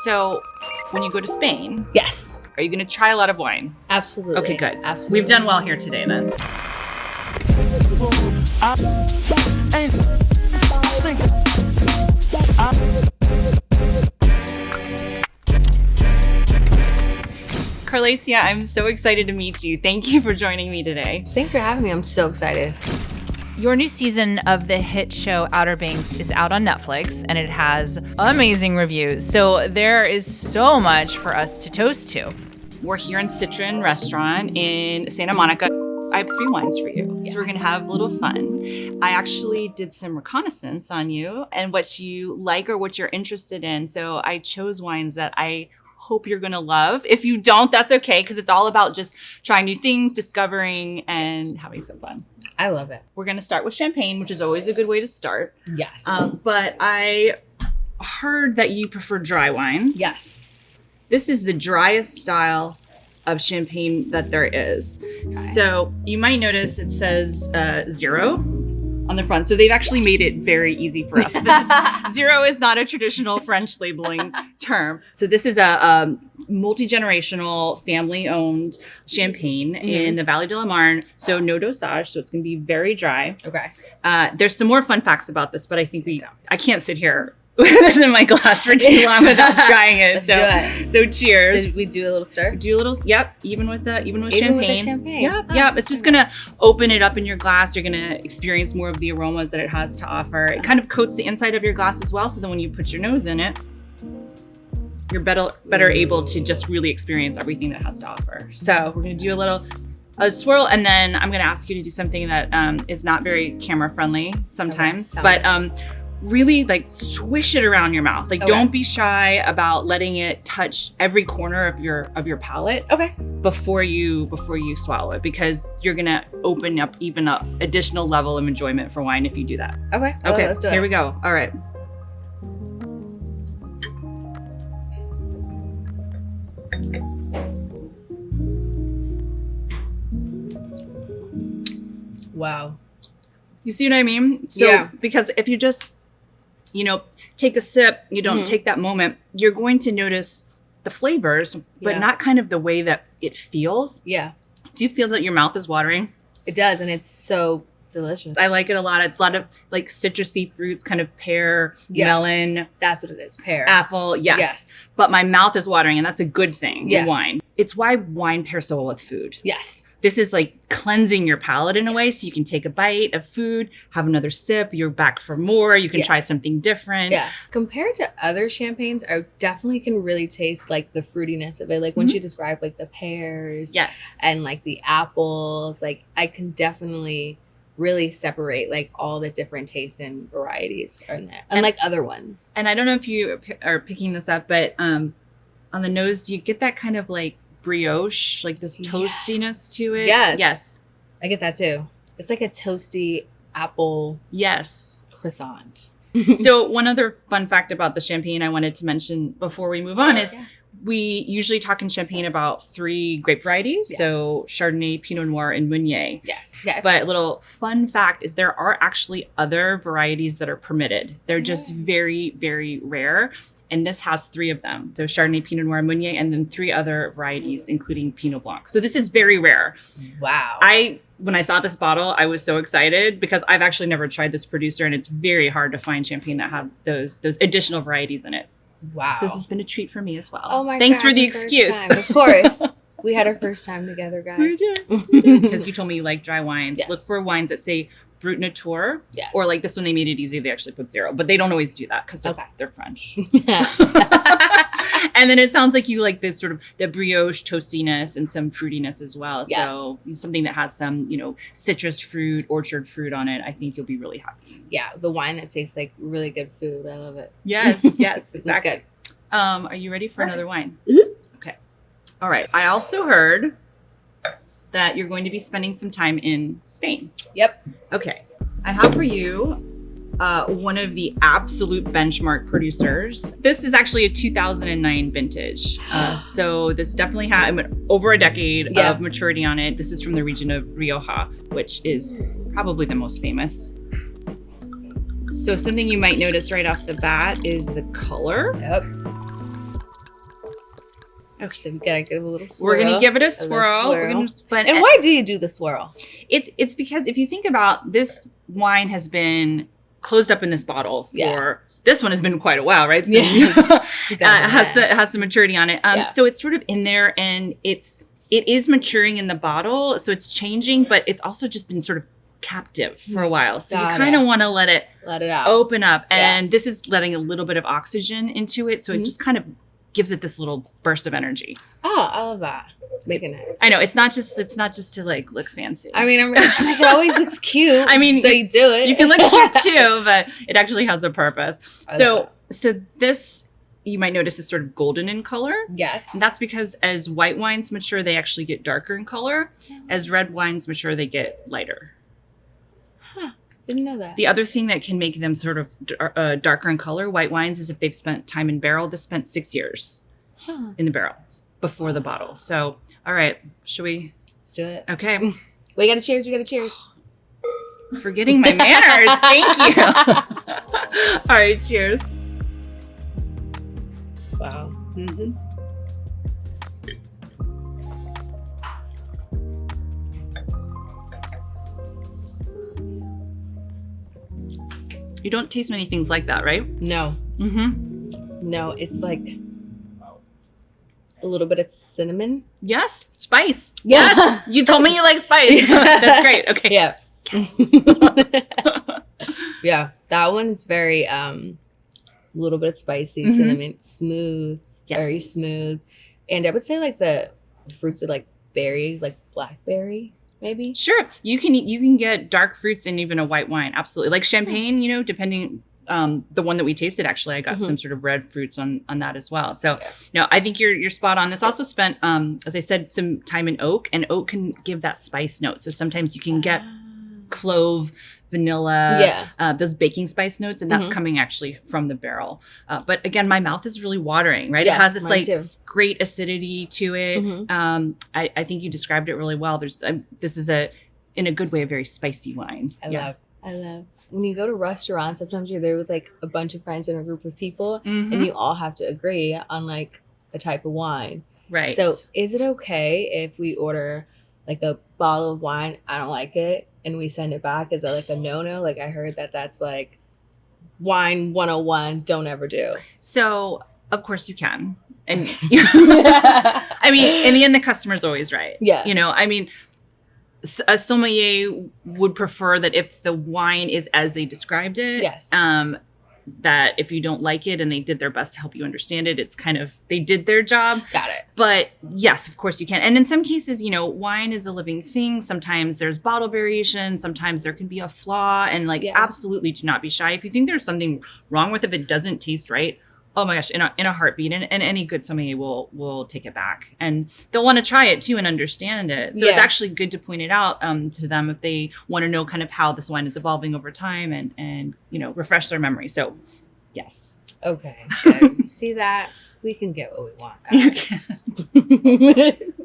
So when you go to Spain, Yes. are you going to try a lot of wine? Absolutely. Okay, good. Absolutely. We've done well here today then. Carlacia, I'm so excited to meet you. Thank you for joining me today. Thanks for having me. I'm so excited. Your new season of the hit show Outer Banks is out on Netflix, and it has amazing reviews. So there is so much for us to toast to. We're here in Citron Restaurant in Santa Monica. I have 3 wines for you, so we're gonna have a little fun. I actually did some reconnaissance on you and what you like or what you're interested in. So I chose wines that I hope you're gonna love. If you don't, that's okay, because it's all about just trying new things, discovering, and having some fun. I love it. We're gonna start with champagne, which is always a good way to start. Yes. But I heard that you prefer dry wines. Yes. This is the driest style of champagne that there is. Okay. So you might notice it says 0 on the front. So they've actually made it very easy for us. Zero is not a traditional French labeling term. So this is a multi-generational, family-owned champagne in the Valley de la Marne. So no dosage, so it's going to be very dry. Okay. There's some more fun facts about this, but I think I can't sit here with this in my glass for too long without trying it. Let's do it. So cheers. So we do a little stir? Do a little, yep, even with champagne. With the champagne. Yep, Oh, yep. It's just gonna open it up in your glass. You're gonna experience more of the aromas that it has to offer. It kind of coats the inside of your glass as well, so then when you put your nose in it, you're better able to just really experience everything that it has to offer. So we're gonna do a swirl, and then I'm gonna ask you to do something that is not very camera friendly sometimes, but really like swish it around your mouth. Like don't be shy about letting it touch every corner of your palate. Okay. Before you swallow it, because you're gonna open up even an additional level of enjoyment for wine if you do that. Okay. Okay, Let's do it. Here we go. All right. Wow. You see what I mean? So Yeah. because if you just take a sip, you don't take that moment, you're going to notice the flavors, but not kind of the way that it feels. Yeah. Do you feel that your mouth is watering? It does, and it's so delicious. I like it a lot. It's a lot of like citrusy fruits, kind of pear, melon. That's what it is. Pear. Apple. Yes. But my mouth is watering, and that's a good thing in wine. It's why wine pairs so well with food. Yes. This is like cleansing your palate in a way, so you can take a bite of food, have another sip, you're back for more, you can try something different. Yeah. Compared to other champagnes, I definitely can really taste like the fruitiness of it. Like when you describe like the pears and like the apples, like I can definitely really separate like all the different tastes and varieties in there, unlike other ones. And I don't know if you are picking this up, but on the nose, do you get that kind of like brioche, like this toastiness to it? Yes. I get that too. It's like a toasty apple croissant. So one other fun fact about the champagne I wanted to mention before we move on is we usually talk in champagne about 3 grape varieties. So Chardonnay, Pinot Noir, and Meunier. Yes. Yeah. But a little fun fact is there are actually other varieties that are permitted. They're just very, very rare. And this has 3 of them. So Chardonnay, Pinot Noir, Meunier, and then 3 other varieties, including Pinot Blanc. So this is very rare. Wow. When I saw this bottle, I was so excited because I've actually never tried this producer, and it's very hard to find champagne that have those additional varieties in it. Wow. So this has been a treat for me as well. Oh my God. Thanks for the excuse. Of course. We had our first time together, guys. We did. Because you told me you like dry wines. Yes. Look for wines that say Brut Nature. Yes. Or like this one, they made it easy. They actually put 0. But they don't always do that because they're French. And then it sounds like you like this sort of the brioche toastiness and some fruitiness as well. Yes. So something that has some, citrus fruit, orchard fruit on it. I think you'll be really happy. Yeah. The wine that tastes like really good food. I love it. Yes, exactly. It's good. Are you ready for another wine? Mm-hmm. Okay. All right. I also heard that you're going to be spending some time in Spain. Yep. Okay. I have for you one of the absolute benchmark producers. This is actually a 2009 vintage. So this definitely had over a decade of maturity on it. This is from the region of Rioja, which is probably the most famous. So something you might notice right off the bat is the color. Yep. Okay, so we gotta give a little swirl. We're gonna give it a swirl. And why do you do the swirl? It's because if you think about this, wine has been closed up in this bottle for this one has been quite a while, right? So it has some maturity on it. So it's sort of in there, and it is maturing in the bottle, so it's changing, but it's also just been sort of captive for a while. So you kind of want to let it out, open up, and this is letting a little bit of oxygen into it, so it just kind of gives it this little burst of energy. Oh, I love that. Making it. I know it's not just to like look fancy. I mean, it always looks cute. I mean, so you do it. You can look cute too, but it actually has a purpose. So this, you might notice, is sort of golden in color. Yes. And that's because as white wines mature, they actually get darker in color. As red wines mature, they get lighter. Didn't know that. The other thing that can make them sort of darker in color, white wines, is if they've spent time in barrel. This spent 6 years in the barrel before the bottle. So, all right, should we? Let's do it. Okay. We got to cheers. Forgetting my manners. Thank you. All right, cheers. Wow. Mm-hmm. You don't taste many things like that, right? No. Mm-hmm. No, it's like a little bit of cinnamon. Yes. Spice. Yes. You told me you like spice. That's great. Okay. Yeah. Yes. Yeah. That one's very, little bit spicy, cinnamon, smooth, very smooth. And I would say like the fruits are like berries, like blackberry. Maybe. Sure. You can get dark fruits in even a white wine. Absolutely. Like champagne, depending, the one that we tasted, actually, I got some sort of red fruits on that as well. So, I think you're spot on. This also spent, as I said, some time in oak, and oak can give that spice note. So sometimes you can get clove, vanilla, those baking spice notes, and that's coming actually from the barrel. But again, my mouth is really watering, right? Yes, it has this like great acidity to it. I think you described it really well. This is in a good way, a very spicy wine. I love. When you go to restaurants, sometimes you're there with like a bunch of friends and a group of people, and you all have to agree on like a type of wine. Right. So is it okay if we order like a bottle of wine, I don't like it, and we send it back? Is that like a no-no? Like I heard that's like wine 101, don't ever do. So of course you can. And I mean, in the end, the customer's always right. Yeah. I mean, a sommelier would prefer that if the wine is as they described it, that if you don't like it and they did their best to help you understand it, it's kind of, they did their job. Got it. But yes, of course you can. And in some cases, wine is a living thing. Sometimes there's bottle variation. Sometimes there can be a flaw, and absolutely do not be shy. If you think there's something wrong with it, if it doesn't taste right, oh my gosh, in a heartbeat, and any good sommelier will take it back, and they'll want to try it too and understand it. So it's actually good to point it out to them if they want to know kind of how this wine is evolving over time, and refresh their memory. So, yes. Okay. Good. See that we can get what we want, guys.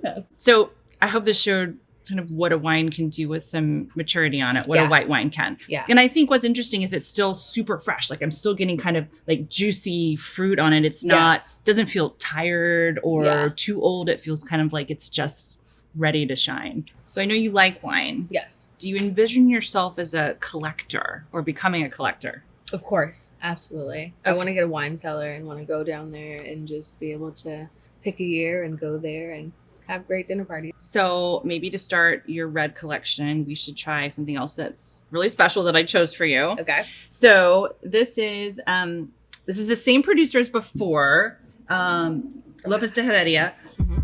Yes. So I hope this showed kind of what a wine can do with some maturity on it, what a white wine can. Yeah. And I think what's interesting is it's still super fresh. Like I'm still getting kind of like juicy fruit on it. It's not, doesn't feel tired or too old. It feels kind of like it's just ready to shine. So I know you like wine. Yes. Do you envision yourself as a collector or becoming a collector? Of course. Absolutely. Okay. I want to get a wine cellar and want to go down there and just be able to pick a year and go there and have great dinner parties. So maybe to start your red collection, we should try something else that's really special that I chose for you. Okay. So this is the same producer as before, Lopez de Heredia.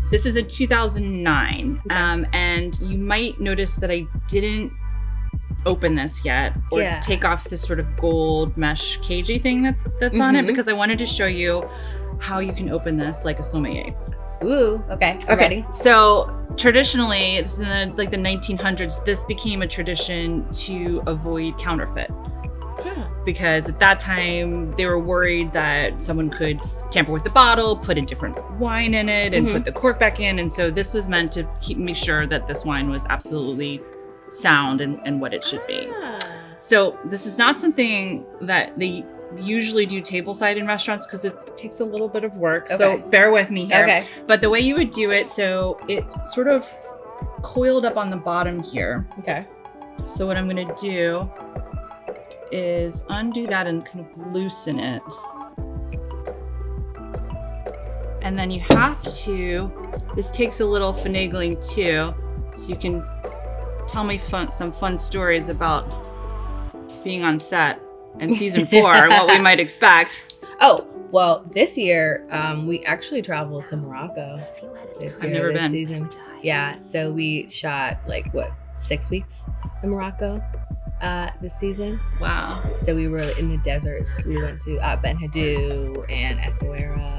This is a 2009, and you might notice that I didn't open this yet or take off this sort of gold mesh cagey thing that's on it, because I wanted to show you how you can open this like a sommelier. Ooh, okay. I'm ready. So traditionally, it's in the 1900s, this became a tradition to avoid counterfeit. Because at that time, they were worried that someone could tamper with the bottle, put a different wine in it, and put the cork back in. And so this was meant to make sure that this wine was absolutely sound and what it should be. So this is not something that they usually do tableside in restaurants because it takes a little bit of work. Okay. So bear with me here. Okay. But the way you would do it, so it sort of coiled up on the bottom here. Okay. So what I'm going to do is undo that and kind of loosen it. And then you have to, this takes a little finagling too, so you can tell me some fun stories about being on set in season 4, what we might expect. Oh, well, this year, we actually traveled to Morocco this season. Yeah, so we shot 6 weeks in Morocco this season. Wow. So we were in the deserts. We went to Ben Hadou and Essaouira.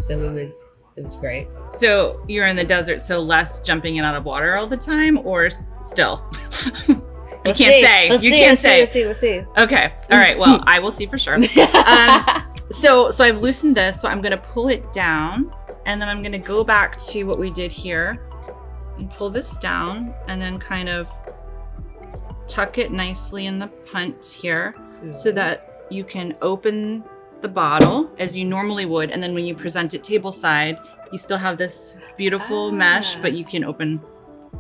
So it was great. So you're in the desert, so less jumping in out of water all the time, or still? You can't say. Let's see. Okay. All right. Well, I will see for sure. So I've loosened this, so I'm going to pull it down, and then I'm going to go back to what we did here and pull this down, and then kind of tuck it nicely in the punt here, so that you can open the bottle as you normally would, and then when you present it tableside, you still have this beautiful mesh, but you can open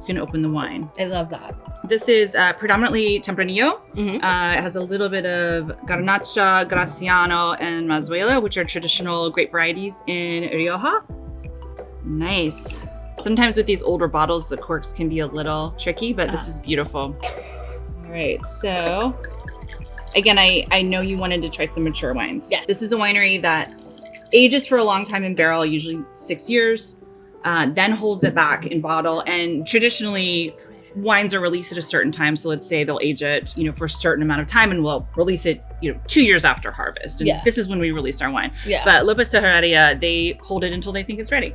the wine. I love that. This is predominantly Tempranillo. Mm-hmm. It has a little bit of Garnacha, Graciano, and Mazuela, which are traditional grape varieties in Rioja. Nice. Sometimes with these older bottles, the corks can be a little tricky, but this is beautiful. All right, so again, I know you wanted to try some mature wines. Yeah. This is a winery that ages for a long time in barrel, usually 6 years, then holds it back in bottle. And traditionally, wines are released at a certain time. So let's say they'll age it, for a certain amount of time, and we'll release it, 2 years after harvest. And this is when we release our wine. Yeah. But Lopez de Herreria, they hold it until they think it's ready.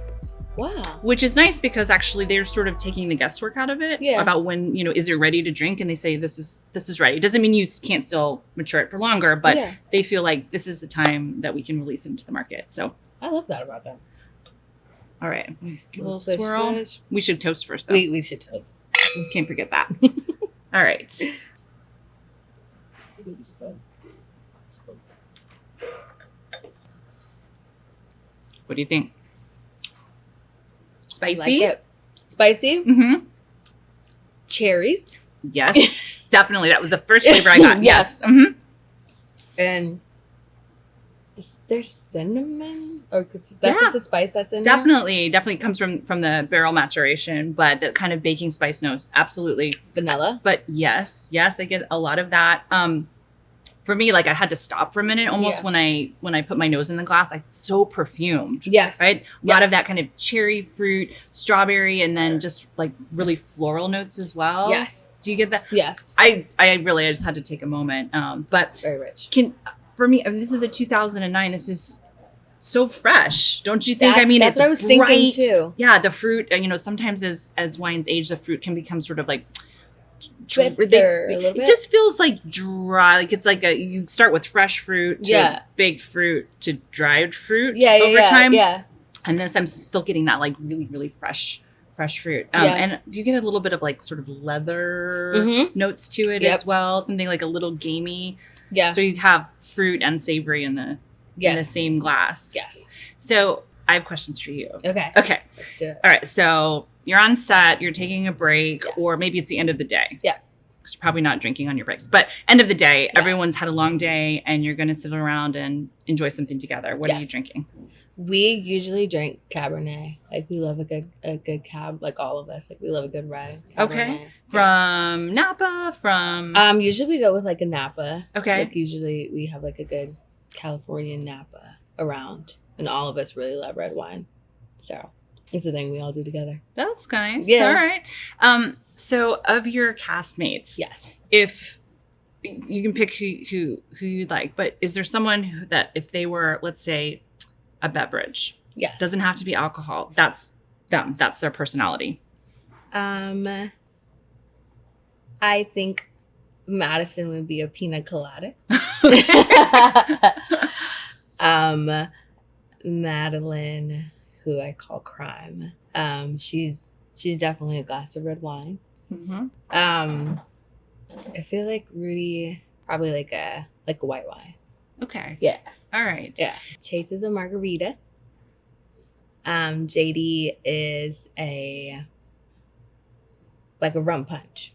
Wow. Which is nice because actually they're sort of taking the guesswork out of it about when, is it ready to drink? And they say, this is ready. It doesn't mean you can't still mature it for longer, but they feel like this is the time that we can release it into the market. So I love that about them. All right. A little Swish, swirl. swish. We should toast first though. We should toast. Can't forget that. All right. What do you think? Spicy? I like it. Spicy? Mm-hmm. Cherries? Yes, definitely. That was the first flavor I got. Yes. Mm-hmm. And is there cinnamon? Or that's just the spice that's in there? Definitely comes from the barrel maturation, but the kind of baking spice notes, absolutely. Vanilla? But yes, I get a lot of that. For me, I had to stop for a minute almost when I put my nose in the glass. It's so perfumed. Yes. Right? A lot of that kind of cherry fruit, strawberry, and then just really floral notes as well. Yes. Do you get that? Yes. I just had to take a moment. But it's very rich. For me, this is a 2009. This is so fresh, don't you think? That's it's what I was bright. thinking too. Yeah, the fruit. Sometimes as wines age, the fruit can become sort of bitter a little bit. It just feels dry. It's you start with fresh fruit to baked fruit to dried fruit over time. Yeah. And then I'm still getting that really, really fresh fruit. And do you get a little bit of sort of leather notes to it as well? Something a little gamey. Yeah. So you have fruit and savory in the same glass. Yes. So I have questions for you. Okay. Let's do it. All right. So you're on set, you're taking a break, or maybe it's the end of the day. Yeah. Because you're probably not drinking on your breaks. But end of the day, everyone's had a long day and you're going to sit around and enjoy something together. What are you drinking? We usually drink Cabernet. We love a good cab, all of us. We love a good red Cabernet. Okay. From Napa, from... Usually we go with a Napa. Okay. Usually we have a good California Napa around. And all of us really love red wine. So it's a thing we all do together. That's nice. Yeah. All right. So of your castmates, if you can pick who you'd like, but is there someone that if they were, let's say, a beverage, doesn't have to be alcohol, that's them, that's their personality? I think Madison would be a pina colada. Madeline, who I call Crime, she's definitely a glass of red wine. Mm-hmm. I feel like Rudy probably a white wine. Okay. Yeah. All right. Yeah. Chase is a margarita. JD is a rum punch.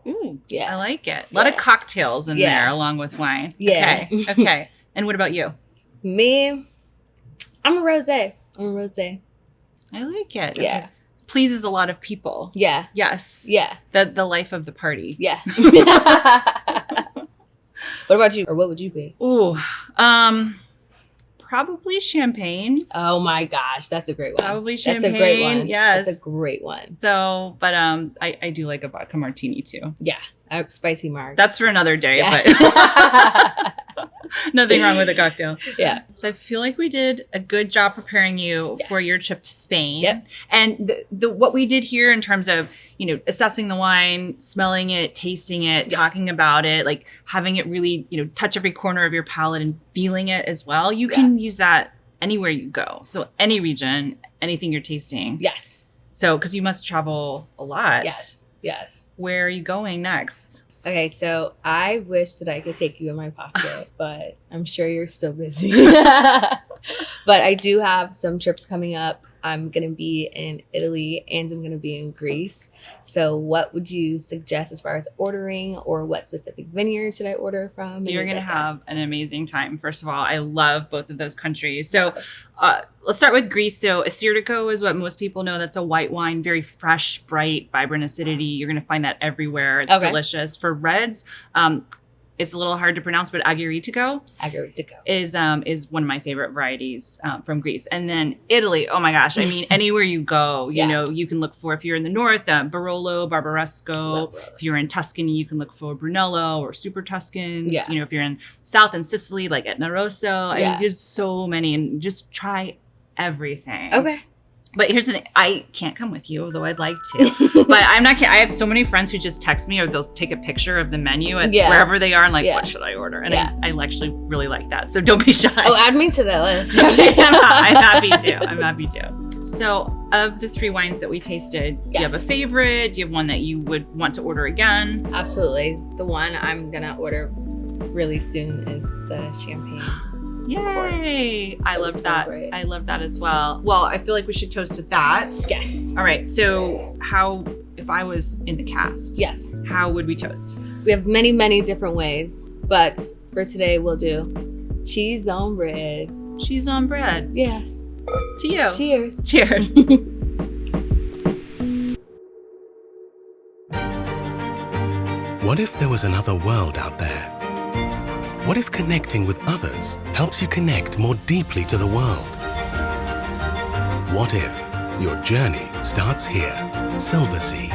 Ooh, yeah. I like it. A lot of cocktails in there along with wine. Yeah. Okay. Okay. And what about you? Me, I'm a rosé. I like it. Yeah. Okay. It pleases a lot of people. Yeah. Yes. Yeah. The life of the party. Yeah. What about you? Or what would you be? Ooh. Probably champagne. Oh my gosh, that's a great one. Probably champagne. That's a great one. Yes. That's a great one. So, but I do like a vodka martini too. Yeah. Spicy marg. That's for another day, yeah. but nothing wrong with a cocktail. Yeah. So I feel like we did a good job preparing you for your trip to Spain. Yep. And the what we did here in terms of, assessing the wine, smelling it, tasting it, talking about it, like having it really, touch every corner of your palate and feeling it as well. You can use that anywhere you go. So any region, anything you're tasting. Yes. So, because you must travel a lot. Yes. Where are you going next? Okay, so I wish that I could take you in my pocket, but I'm sure you're so busy. But I do have some trips coming up. I'm going to be in Italy and I'm going to be in Greece. So what would you suggest as far as ordering, or what specific vineyard should I order from? You're going to have an amazing time. First of all, I love both of those countries. So let's start with Greece. So Assyrtiko is what most people know. That's a white wine, very fresh, bright, vibrant acidity. You're going to find that everywhere. It's delicious. For reds, it's a little hard to pronounce, but Agiritico is one of my favorite varieties from Greece. And then Italy, oh my gosh. I mean, anywhere you go, you can look for, if you're in the north, Barolo, Barbaresco. If you're in Tuscany, you can look for Brunello or Super Tuscans. Yeah. If you're in south in Sicily, like Etna Rosso. I mean, there's so many, and just try everything. Okay. But here's the thing. I can't come with you, although I'd like to. But I'm not kidding. I have so many friends who just text me, or they'll take a picture of the menu at wherever they are and what should I order? And I actually really like that. So don't be shy. Oh, add me to the list. I'm happy to. So of the 3 wines that we tasted, do you have a favorite? Do you have one that you would want to order again? Absolutely. The one I'm going to order really soon is the champagne. Yay! I love that. So I love that as well. Well, I feel like we should toast with that. Yes. All right. So if I was in the cast, how would we toast? We have many, many different ways, but for today we'll do cheese on bread. Cheese on bread. Yes. To you. Cheers. Cheers. What if there was another world out there? What if connecting with others helps you connect more deeply to the world? What if your journey starts here? Silversea.